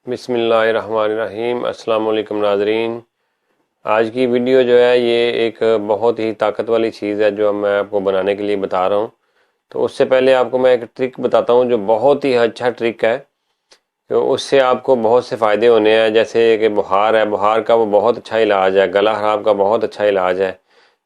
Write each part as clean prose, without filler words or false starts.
बिस्मिल्लाहिर्रहमानिर्रहीम। अस्सलाम वालेकुम नाज़रीन। आज की वीडियो जो है ये एक बहुत ही ताकत वाली चीज़ है जो मैं आपको बनाने के लिए बता रहा हूँ। तो उससे पहले आपको मैं एक ट्रिक बताता हूँ जो बहुत ही अच्छा ट्रिक है। तो उससे आपको बहुत से फ़ायदे होने हैं, जैसे कि बुखार है, बुखार का वो बहुत अच्छा इलाज है, गला ख़राब का बहुत अच्छा इलाज है,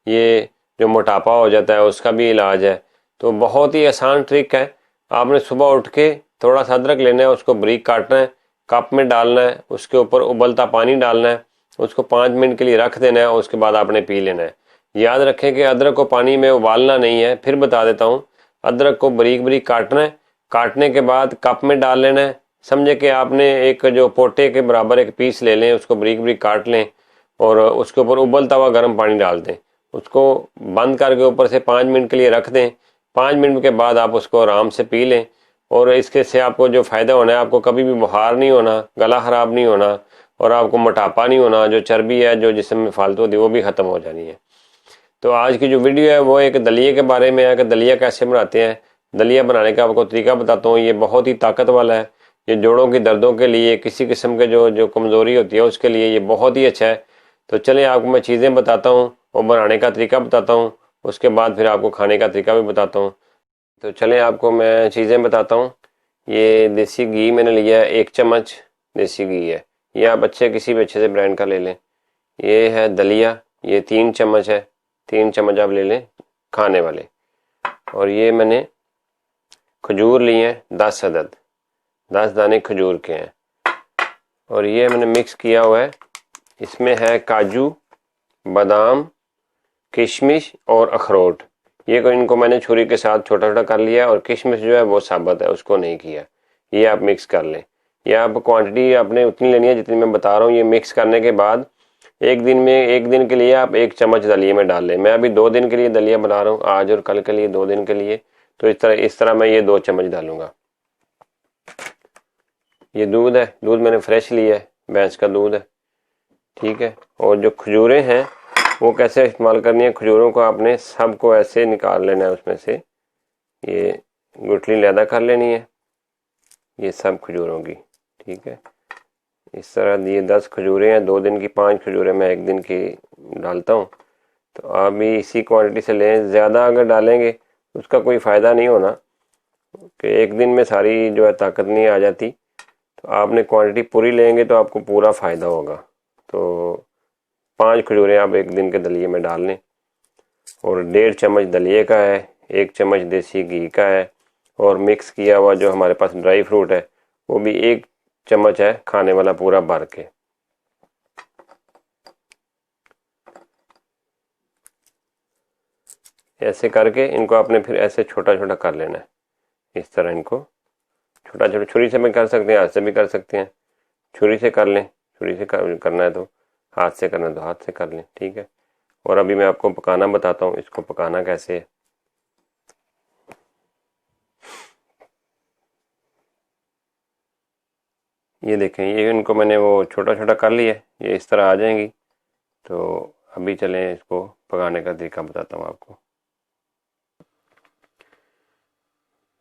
ये जो मोटापा हो जाता है उसका भी इलाज है। तो बहुत ही आसान ट्रिक है। आपने सुबह उठ के थोड़ा सा अदरक लेना है, उसको बारीक काटना है, कप में डालना है, उसके ऊपर उबलता पानी डालना है, उसको 5 मिनट के लिए रख देना है, उसके बाद आपने पी लेना है। याद रखें कि अदरक को पानी में उबालना नहीं है। फिर बता देता हूँ, अदरक को बारीक बारीक काटना है, काटने के बाद कप में डाल लेना है। समझे कि आपने एक जो पोटे के बराबर एक पीस ले लें, उसको बारीक बारीक काट लें और उसके ऊपर उबलता हुआ गर्म पानी डाल दें, उसको बंद करके ऊपर से 5 मिनट के लिए रख दें। 5 मिनट के बाद आप उसको आराम से पी लें और इसके से आपको जो फ़ायदा होना है, आपको कभी भी बुखार नहीं होना, गला ख़राब नहीं होना और आपको मोटापा नहीं होना, जो चर्बी है जो जिस्म में फालतू होती है वो भी ख़त्म हो जानी है। तो आज की जो वीडियो है वो एक दलिए के बारे में है कि दलिया कैसे बनाते हैं। दलिया बनाने का आपको तरीका बताता हूँ। ये बहुत ही ताकत वाला है। ये जोड़ों की दर्दों के लिए, किसी किस्म के जो जो कमज़ोरी होती है उसके लिए ये बहुत ही अच्छा है। तो चलिए आपको मैं चीज़ें बताता हूँ और बनाने का तरीका बताता हूँ, उसके बाद फिर आपको खाने का तरीका भी बताता हूँ। तो चलें आपको मैं चीज़ें बताता हूँ। ये देसी घी मैंने लिया है, 1 चम्मच देसी घी है। ये आप किसी भी अच्छे से ब्रांड का ले लें। ये है दलिया, ये 3 चम्मच है, 3 चम्मच आप ले लें खाने वाले। और ये मैंने खजूर लिए हैं 10 अदद, 10 दाने खजूर के हैं। और ये मैंने मिक्स किया हुआ है, इसमें है काजू, बादाम, किशमिश और अखरोट। ये को इनको मैंने छुरी के साथ छोटा छोटा कर लिया और किशमिश जो है वो साबुत है, उसको नहीं किया। ये आप मिक्स कर लें। ये आप क्वांटिटी आपने उतनी लेनी है जितनी मैं बता रहा हूँ। ये मिक्स करने के बाद एक दिन के लिए आप 1 चम्मच दलिए में डाल लें। मैं अभी 2 दिन के लिए दलिया बना रहा हूँ, आज और कल के लिए 2 दिन के लिए। तो इस तरह मैं ये 2 चम्मच डालूंगा। ये दूध है, दूध मैंने फ्रेश लिया है, भैंस का दूध है, ठीक है। और जो खजूरें हैं वो कैसे इस्तेमाल करनी है, खजूरों को आपने सबको ऐसे निकाल लेना है उसमें से, ये गुठली लैदा कर लेनी है, ये सब खजूरों की, ठीक है। इस तरह ये 10 खजूरें हैं, 2 दिन की 5 खजूरें मैं 1 दिन की डालता हूँ। तो आप भी इसी क्वांटिटी से लें। ज़्यादा अगर डालेंगे उसका कोई फ़ायदा नहीं होना कि 1 दिन में सारी जो है ताकत नहीं आ जाती। तो आपने क्वांटिटी पूरी लेंगे तो आपको पूरा फ़ायदा होगा। तो 5 खजूरें आप 1 दिन के दलिए में डाल लें। और 1.5 चम्मच दलिए का है, 1 चम्मच देसी घी का है और मिक्स किया हुआ जो हमारे पास ड्राई फ्रूट है वो भी 1 चम्मच है खाने वाला पूरा भर के। ऐसे करके इनको आपने फिर ऐसे छोटा छोटा कर लेना है। इस तरह इनको छोटा छोटा, छुरी से भी कर सकते हैं, हाथ से भी कर सकते हैं। छुरी से कर लें, छुरी से करना है तो, हाथ से करना है तो हाथ से कर लें, ठीक है। और अभी मैं आपको पकाना बताता हूँ, इसको पकाना कैसे है। ये देखें, ये इनको मैंने वो छोटा छोटा कर लिया, ये इस तरह आ जाएंगी। तो अभी चलें इसको पकाने का तरीका बताता हूँ आपको।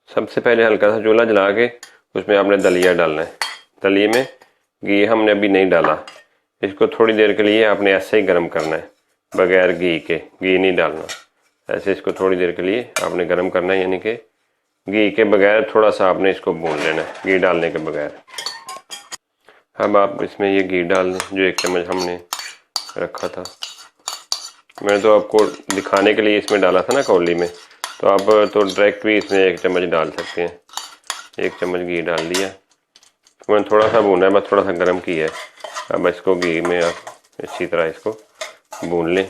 सबसे पहले हल्का सा चूल्हा जला के उसमें आपने दलिया डालना है। दलिए में घी हमने अभी नहीं डाला, इसको थोड़ी देर के लिए आपने ऐसे ही गर्म करना है, बगैर घी के, घी नहीं डालना। ऐसे इसको थोड़ी देर के लिए आपने गर्म करना है, यानी कि घी के बगैर थोड़ा सा आपने इसको भून लेना है, घी डालने के बगैर। अब आप इसमें ये घी डाल दें जो 1 चम्मच हमने रखा था। मैंने तो आपको दिखाने के लिए इसमें डाला था ना कौली में, तो आप तो डायरेक्ट भी इसमें 1 चम्मच डाल सकते हैं। 1 चम्मच घी डाल दिया, मैंने थोड़ा सा भूना है, बस थोड़ा सा गर्म किया है। अब इसको घी में आप अच्छी तरह इसको भून लें।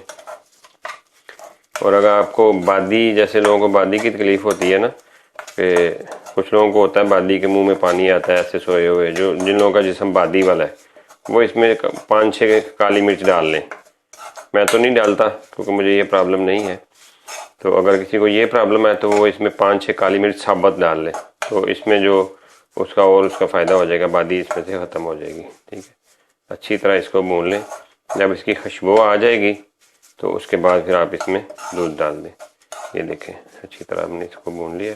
और अगर आपको बादी, जैसे लोगों को बादी की तकलीफ़ होती है ना, कि कुछ लोगों को होता है बादी के मुंह में पानी आता है ऐसे सोए हुए, जो जिन लोगों का जिस्म बादी वाला है, वो इसमें 5-6 काली मिर्च डाल लें। मैं तो नहीं डालता क्योंकि मुझे ये प्रॉब्लम नहीं है। तो अगर किसी को ये प्रॉब्लम है तो वो इसमें 5-6 काली मिर्च साबुत डाल ले, तो इसमें जो उसका फ़ायदा हो जाएगा, बादी इसमें से ख़त्म हो जाएगी, ठीक है। अच्छी तरह इसको भून लें। जब इसकी खुशबू आ जाएगी तो उसके बाद फिर आप इसमें दूध डाल दें। ये देखें, अच्छी तरह हमने इसको भून लिया।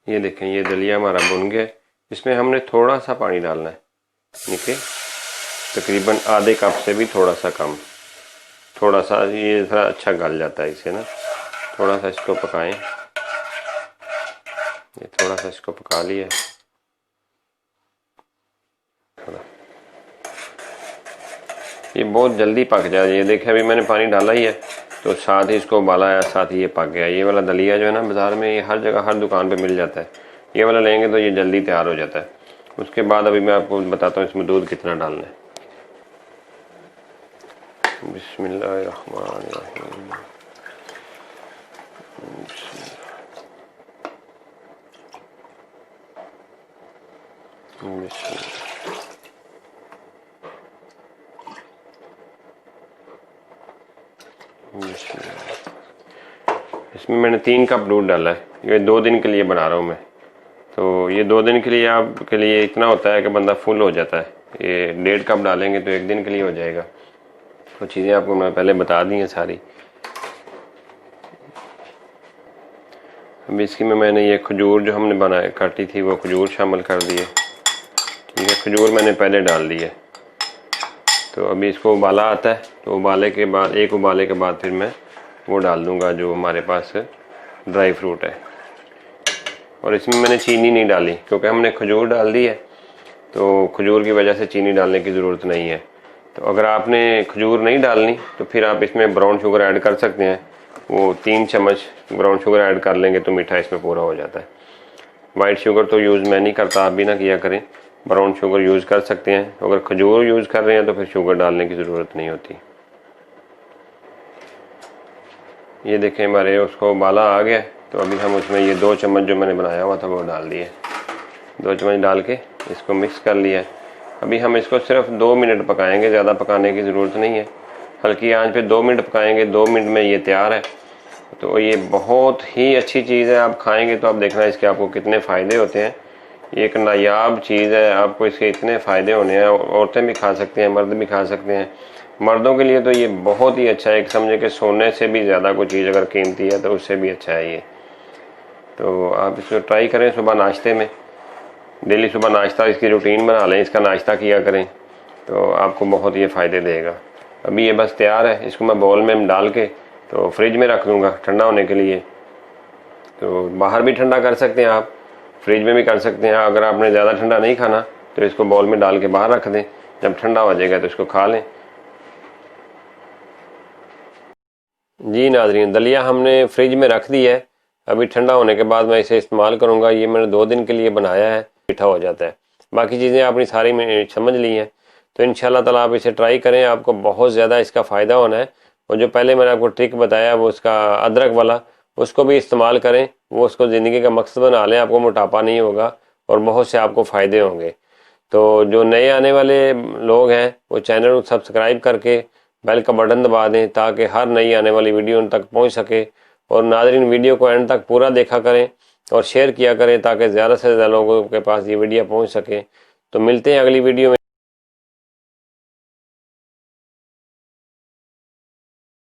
ये देखें, ये दलिया हमारा भुन गया। इसमें हमने थोड़ा सा पानी डालना है, ठीक है, तकरीबन आधे कप से भी थोड़ा सा कम। थोड़ा सा ये थोड़ा अच्छा गल जाता है इसे ना। थोड़ा सा इसको पकाएं, ये थोड़ा सा इसको पका लिया थोड़ा, ये बहुत जल्दी पक जाए। ये देखें अभी मैंने पानी डाला ही है तो साथ ही इसको उबाला है, साथ ही ये पक गया। ये वाला दलिया जो है ना बाज़ार में ये हर जगह हर दुकान पे मिल जाता है। ये वाला लेंगे तो ये जल्दी तैयार हो जाता है। उसके बाद अभी मैं आपको बताता हूँ इसमें दूध कितना डालना है। बिस्मिल्लाहिर्रहमानिर्रहीम। इसमें मैंने 3 कप दूध डाला है। ये 2 दिन के लिए बना रहा हूँ मैं, तो ये 2 दिन के लिए आपके लिए इतना होता है कि बंदा फुल हो जाता है। ये 1.5 कप डालेंगे तो 1 दिन के लिए हो जाएगा। तो चीज़ें आपको मैं पहले बता दी हैं सारी। अभी इसकी में मैंने ये खजूर जो हमने बनाए काटी थी वो खजूर शामिल कर दिए, ठीक है। खजूर मैंने पहले डाल दिए। तो अभी इसको उबाला आता है तो उबाले के बाद, एक उबाले के बाद फिर मैं वो डाल दूँगा जो हमारे पास ड्राई फ्रूट है। और इसमें मैंने चीनी नहीं डाली क्योंकि हमने खजूर डाल दी है, तो खजूर की वजह से चीनी डालने की ज़रूरत नहीं है। तो अगर आपने खजूर नहीं डालनी तो फिर आप इसमें ब्राउन शुगर ऐड कर सकते हैं। वो 3 चम्मच ब्राउन शुगर ऐड कर लेंगे तो मीठा इसमें पूरा हो जाता है। वाइट शुगर तो यूज़ मैं नहीं करता, आप भी ना किया करें। ब्राउन शुगर यूज़ कर सकते हैं। अगर खजूर यूज़ कर रहे हैं तो फिर शुगर डालने की ज़रूरत नहीं होती। ये देखें हमारे उसको उबाला आ गया, तो अभी हम उसमें ये 2 चम्मच जो मैंने बनाया हुआ था वो डाल दिए। 2 चम्मच डाल के इसको मिक्स कर लिया। अभी हम इसको सिर्फ 2 मिनट पकाएंगे, ज़्यादा पकाने की ज़रूरत नहीं है। हल्की आंच पे 2 मिनट पकाएंगे, 2 मिनट में ये तैयार है। तो ये बहुत ही अच्छी चीज़ है, आप खाएंगे तो आप देखना इसके आपको कितने फ़ायदे होते हैं। ये एक नायाब चीज़ है, आपको इसके इतने फ़ायदे होने हैं। औरतें भी खा सकते हैं, मर्द भी खा सकते हैं। मर्दों के लिए तो ये बहुत ही अच्छा है, एक समझे कि सोने से भी ज़्यादा कोई चीज़ अगर कीमती है तो उससे भी अच्छा है ये। तो आप इसको ट्राई करें सुबह नाश्ते में, डेली सुबह नाश्ता इसकी रूटीन बना लें, इसका नाश्ता किया करें तो आपको बहुत ये फ़ायदे देगा। अभी ये बस तैयार है, इसको मैं बाउल में डाल के तो फ्रिज में रख दूँगा ठंडा होने के लिए। तो बाहर भी ठंडा कर सकते हैं आप, फ्रिज में भी कर सकते हैं। अगर आपने ज़्यादा ठंडा नहीं खाना तो इसको बाउल में डाल के बाहर रख दें, जब ठंडा हो जाएगा तो इसको खा लें। जी नाज़रीन, दलिया हमने फ्रिज में रख दिया है, अभी ठंडा होने के बाद मैं इसे इस्तेमाल करूँगा। ये मैंने 2 दिन के लिए बनाया है, मीठा हो जाता है। बाकी चीज़ें आपने सारी समझ ली हैं, तो इंशाल्लाह ताला आप इसे ट्राई करें, आपको बहुत ज़्यादा इसका फ़ायदा होना है। और जो पहले मैंने आपको ट्रिक बताया वो उसका अदरक वाला, उसको भी इस्तेमाल करें, वो उसको ज़िंदगी का मकसद बना लें, आपको मोटापा नहीं होगा और बहुत से आपको फ़ायदे होंगे। तो जो नए आने वाले लोग हैं वो चैनल को सब्सक्राइब करके बेल का बटन दबा दें ताकि हर नई आने वाली वीडियो उन तक पहुंच सके। और नाज़रीन वीडियो को एंड तक पूरा देखा करें और शेयर किया करें ताकि ज़्यादा से ज़्यादा लोगों के पास ये वीडियो पहुंच सके। तो मिलते हैं अगली वीडियो में।